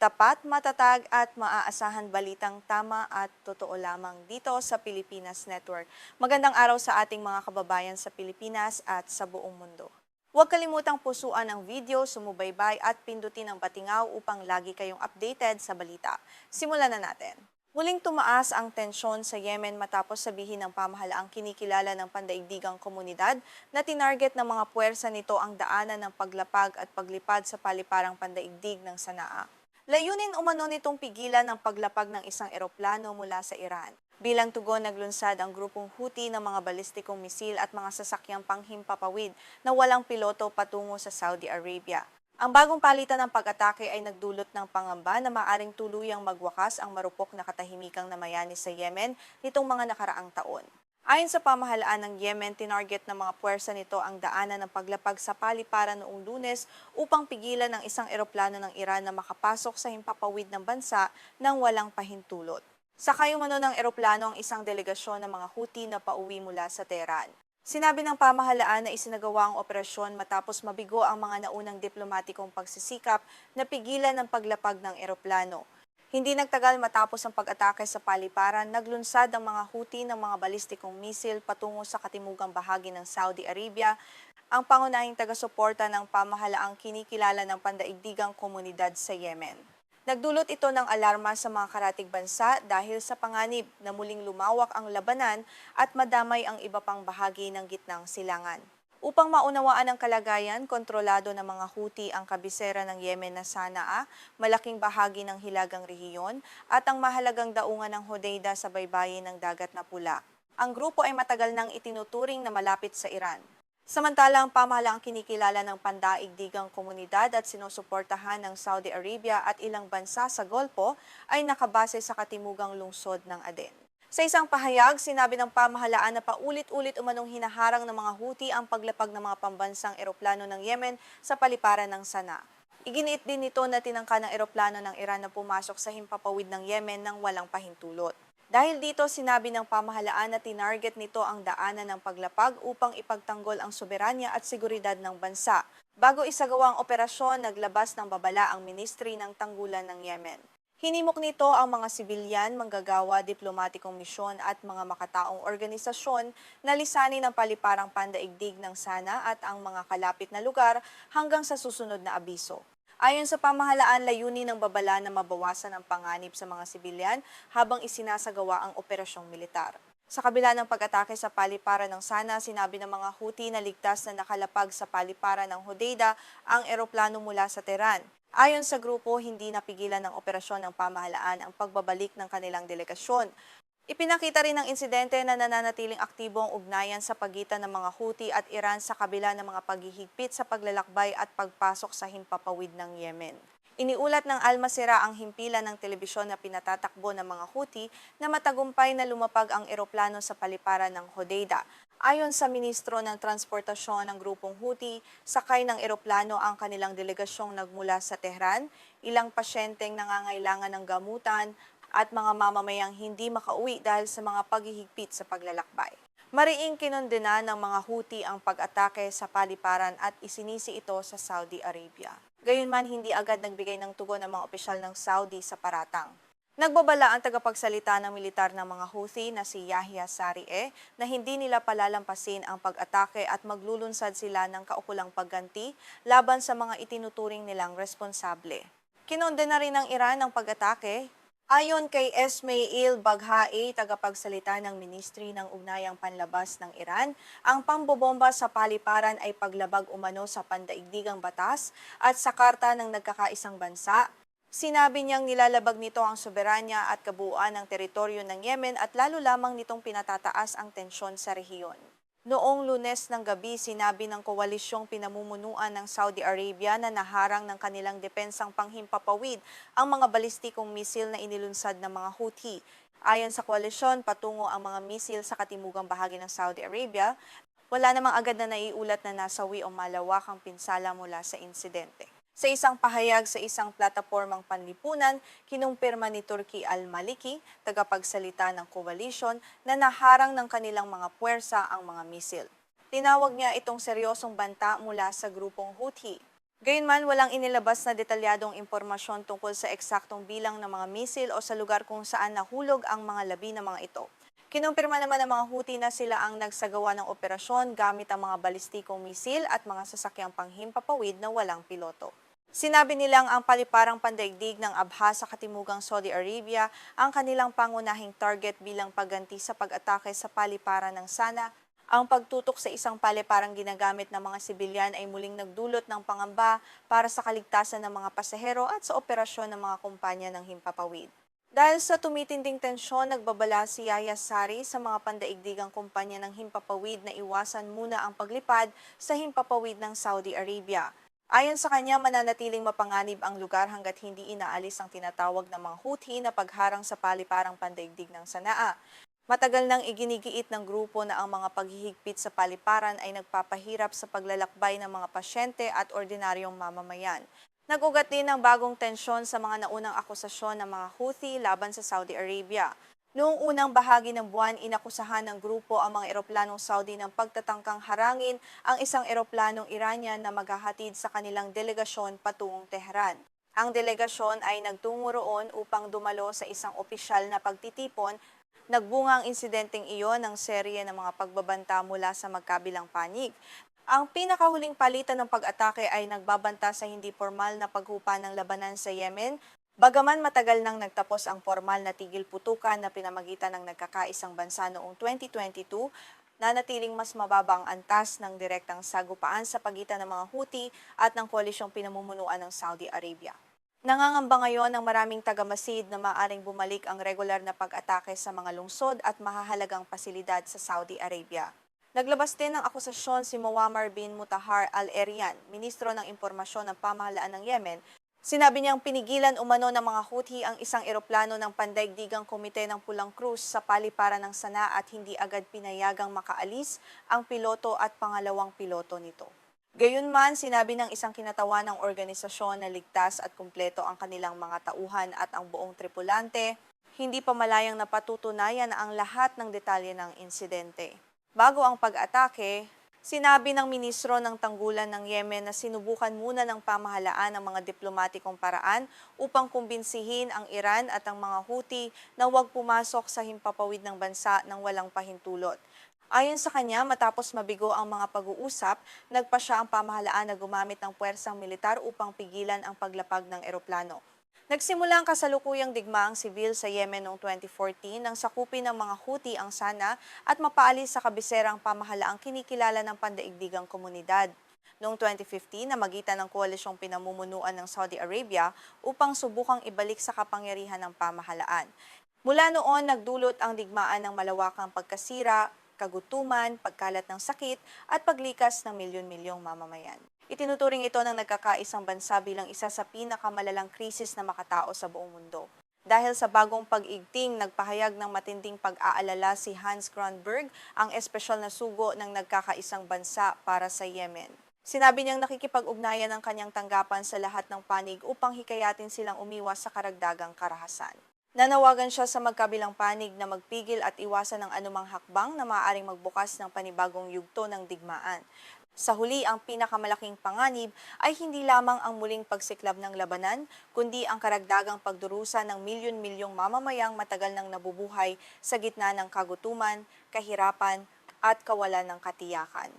Tapat, matatag at maaasahan balitang tama at totoo lamang dito sa Pilipinas Network. Magandang araw sa ating mga kababayan sa Pilipinas at sa buong mundo. Huwag kalimutang pusuan ang video, sumubaybay at pindutin ang batingaw upang lagi kayong updated sa balita. Simulan na natin. Muling tumaas ang tensyon sa Yemen matapos sabihin ng pamahalaang kinikilala ng pandaigdigang komunidad na tinarget ng mga puwersa nito ang daanan ng paglapag at paglipad sa paliparang pandaigdig ng Sanaa. Layunin umano nitong pigilan ang paglapag ng isang eroplano mula sa Iran. Bilang tugon, naglunsad ang grupong Houthi ng mga balistikong misil at mga sasakyang panghimpapawid na walang piloto patungo sa Saudi Arabia. Ang bagong palitan ng pag-atake ay nagdulot ng pangamba na maaring tuluyang magwakas ang marupok na katahimikang namayani sa Yemen nitong mga nakaraang taon. Ayon sa pamahalaan ng Yemen, tinarget ng mga puwersa nito ang daanan ng paglapag sa paliparan noong Lunes upang pigilan ang isang eroplano ng Iran na makapasok sa himpapawid ng bansa nang walang pahintulot. Sakay umano ng eroplano ang isang delegasyon ng mga Houthi na pauwi mula sa Tehran. Sinabi ng pamahalaan na isinagawa ang operasyon matapos mabigo ang mga naunang diplomatikong pagsisikap na pigilan ang paglapag ng eroplano. Hindi nagtagal matapos ang pag-atake sa paliparan, naglunsad ang mga Houthi ng mga balistikong misil patungo sa katimugang bahagi ng Saudi Arabia, ang pangunahing taga-suporta ng pamahalaang kinikilala ng pandaigdigang komunidad sa Yemen. Nagdulot ito ng alarma sa mga karatig bansa dahil sa panganib na muling lumawak ang labanan at madamay ang iba pang bahagi ng gitnang silangan. Upang maunawaan ang kalagayan, kontrolado ng mga Houthi ang kabisera ng Yemen na Sanaa, malaking bahagi ng hilagang rehiyon, at ang mahalagang daungan ng Hodeida sa baybayin ng Dagat na Pula. Ang grupo ay matagal nang itinuturing na malapit sa Iran. Samantalang pamahalaang kinikilala ng pandaigdigang komunidad at sinusuportahan ng Saudi Arabia at ilang bansa sa Golpo ay nakabase sa katimugang lungsod ng Aden. Sa isang pahayag, sinabi ng pamahalaan na paulit-ulit umanong hinaharang ng mga Houthi ang paglapag ng mga pambansang eroplano ng Yemen sa paliparan ng Sanaa. Iginiit din nito na tinangka ng eroplano ng Iran na pumasok sa himpapawid ng Yemen nang walang pahintulot. Dahil dito, sinabi ng pamahalaan na tinarget nito ang daanan ng paglapag upang ipagtanggol ang soberanya at seguridad ng bansa. Bago isagawa ang operasyon, naglabas ng babala ang Ministry ng Tanggulan ng Yemen. Hinimok nito ang mga sibilyan, manggagawa, diplomatikong misyon at mga makataong organisasyon na lisanin ang paliparang pandaigdig ng Sana at ang mga kalapit na lugar hanggang sa susunod na abiso. Ayon sa pamahalaan, layunin ng babala na mabawasan ang panganib sa mga sibilyan habang isinasagawa ang operasyong militar. Sa kabila ng pag-atake sa paliparan ng Sana, sinabi ng mga Houthi na ligtas na nakalapag sa paliparan ng Hodeida ang eroplano mula sa Tehran. Ayon sa grupo, hindi napigilan ng operasyon ng pamahalaan ang pagbabalik ng kanilang delegasyon. Ipinakita rin ng insidente na nananatiling aktibo ang ugnayan sa pagitan ng mga Houthi at Iran sa kabila ng mga paghihigpit sa paglalakbay at pagpasok sa himpapawid ng Yemen. Iniulat ng Al Masira ang himpilan ng telebisyon na pinatatakbo ng mga Houthi na matagumpay na lumapag ang eroplano sa paliparan ng Hodeida. Ayon sa ministro ng transportasyon ng grupong Houthi, sakay ng eroplano ang kanilang delegasyong nagmula sa Tehran, ilang pasyenteng nangangailangan ng gamutan, at mga mamamayang hindi makauwi dahil sa mga paghihigpit sa paglalakbay. Mariing kinondena ng mga Houthi ang pag-atake sa paliparan at isinisi ito sa Saudi Arabia. Gayunman, hindi agad nagbigay ng tugon ang mga opisyal ng Saudi sa paratang. Nagbabala ang tagapagsalita ng militar ng mga Houthi na si Yahya Saree na hindi nila palalampasin ang pag-atake at maglulunsad sila ng kaukulang pagganti laban sa mga itinuturing nilang responsable. Kinondena rin ng Iran ang pag-atake. Ayon kay Esmail Baghai, tagapagsalita ng Ministry ng Ugnayang Panlabas ng Iran, ang pambobomba sa paliparan ay paglabag umano sa pandaigdigang batas at sa karta ng nagkakaisang bansa. Sinabi niyang nilalabag nito ang soberanya at kabuuan ng teritoryo ng Yemen at lalo lamang nitong pinatataas ang tensyon sa rehiyon. Noong Lunes ng gabi, sinabi ng koalisyong pinamumunuan ng Saudi Arabia na naharang ng kanilang depensang panghimpapawid ang mga balistikong misil na inilunsad ng mga Houthi. Ayon sa koalisyon, patungo ang mga misil sa katimugang bahagi ng Saudi Arabia. Wala namang agad na naiulat na nasawi o malawakang pinsala mula sa insidente. Sa isang pahayag sa isang platapormang panlipunan, kinumpirma ni Turki al-Maliki, tagapagsalita ng koalisyon, na naharang ng kanilang mga puwersa ang mga misil. Tinawag niya itong seryosong banta mula sa grupong Houthi. Gayunman, walang inilabas na detalyadong impormasyon tungkol sa eksaktong bilang ng mga misil o sa lugar kung saan nahulog ang mga labi ng mga ito. Kinumpirma naman ng mga Houthi na sila ang nagsagawa ng operasyon gamit ang mga balistikong misil at mga sasakyang panghimpapawid na walang piloto. Sinabi nilang ang paliparang pandaigdig ng Abha sa Katimugang Saudi Arabia ang kanilang pangunahing target bilang pagganti sa pag-atake sa paliparan ng Sana. Ang pagtutok sa isang paliparang ginagamit ng mga sibilyan ay muling nagdulot ng pangamba para sa kaligtasan ng mga pasahero at sa operasyon ng mga kumpanya ng himpapawid. Dahil sa tumitinding tensyon, nagbabala si Yaya Sari sa mga pandaigdigang kumpanya ng himpapawid na iwasan muna ang paglipad sa himpapawid ng Saudi Arabia. Ayon sa kanya, mananatiling mapanganib ang lugar hanggat hindi inaalis ang tinatawag ng mga Houthi na pagharang sa paliparang pandaigdig ng Sanaa. Matagal nang iginigiit ng grupo na ang mga paghihigpit sa paliparan ay nagpapahirap sa paglalakbay ng mga pasyente at ordinaryong mamamayan. Nag-ugat din ng bagong tensyon sa mga naunang akusasyon ng mga Houthi laban sa Saudi Arabia. Noong unang bahagi ng buwan, inakusahan ng grupo ang mga eroplanong Saudi ng pagtatangkang harangin ang isang eroplanong Iranian na maghahatid sa kanilang delegasyon patungong Tehran. Ang delegasyon ay nagtungo roon upang dumalo sa isang opisyal na pagtitipon. Nagbunga ang insidenteng iyon ng serye ng mga pagbabanta mula sa magkabilang panig. Ang pinakahuling palitan ng pag-atake ay nagbabanta sa hindi formal na paghupa ng labanan sa Yemen, bagaman matagal nang nagtapos ang formal na tigil putukan na pinamagitan ng nagkakaisang bansa noong 2022, nanatiling mas mababa ang antas ng direktang sagupaan sa pagitan ng mga Houthi at ng koalisyong pinamumunuan ng Saudi Arabia. Nangangamba ngayon ng maraming tagamasid na maaaring bumalik ang regular na pag-atake sa mga lungsod at mahahalagang pasilidad sa Saudi Arabia. Naglabas din ng akusasyon si Muammar bin Mutahar al-Erian, ministro ng impormasyon ng pamahalaan ng Yemen. Sinabi niyang pinigilan umano ng mga Houthi ang isang eroplano ng pandaigdigang komite ng Pulang Cruz sa paliparan ng Sana at hindi agad pinayagang makaalis ang piloto at pangalawang piloto nito. Gayunman, sinabi ng isang kinatawan ng organisasyon na ligtas at kumpleto ang kanilang mga tauhan at ang buong tripulante, hindi pa malayang napatutunayan ang lahat ng detalye ng insidente. Bago ang pag-atake, sinabi ng ministro ng tanggulan ng Yemen na sinubukan muna ng pamahalaan ang mga diplomatikong paraan upang kumbinsihin ang Iran at ang mga Houthi na huwag pumasok sa himpapawid ng bansa ng walang pahintulot. Ayon sa kanya, matapos mabigo ang mga pag-uusap, nagpasya ang pamahalaan na gumamit ng puwersang militar upang pigilan ang paglapag ng eroplano. Nagsimula ang kasalukuyang digmaang sibil sa Yemen noong 2014 nang sakupin ng mga Houthi ang Sana at mapaalis sa kabiserang pamahalaang kinikilala ng pandaigdigang komunidad. Noong 2015, namagitan ng koalisyong pinamumunuan ng Saudi Arabia upang subukang ibalik sa kapangyarihan ng pamahalaan. Mula noon, nagdulot ang digmaan ng malawakang pagkasira, kagutuman, pagkalat ng sakit at paglikas ng milyon-milyong mamamayan. Itinuturing ito ng nagkakaisang bansa bilang isa sa pinakamalalang krisis na makatao sa buong mundo. Dahil sa bagong pag-igting, nagpahayag ng matinding pag-aalala si Hans Grundberg, ang espesyal na sugo ng nagkakaisang bansa para sa Yemen. Sinabi niyang nakikipag-ugnayan ang kanyang tanggapan sa lahat ng panig upang hikayatin silang umiwas sa karagdagang karahasan. Nanawagan siya sa magkabilang panig na magpigil at iwasan ang anumang hakbang na maaaring magbukas ng panibagong yugto ng digmaan. Sa huli, ang pinakamalaking panganib ay hindi lamang ang muling pagsiklab ng labanan, kundi ang karagdagang pagdurusa ng milyon-milyong mamamayang matagal nang nabubuhay sa gitna ng kagutuman, kahirapan at kawalan ng katiyakan.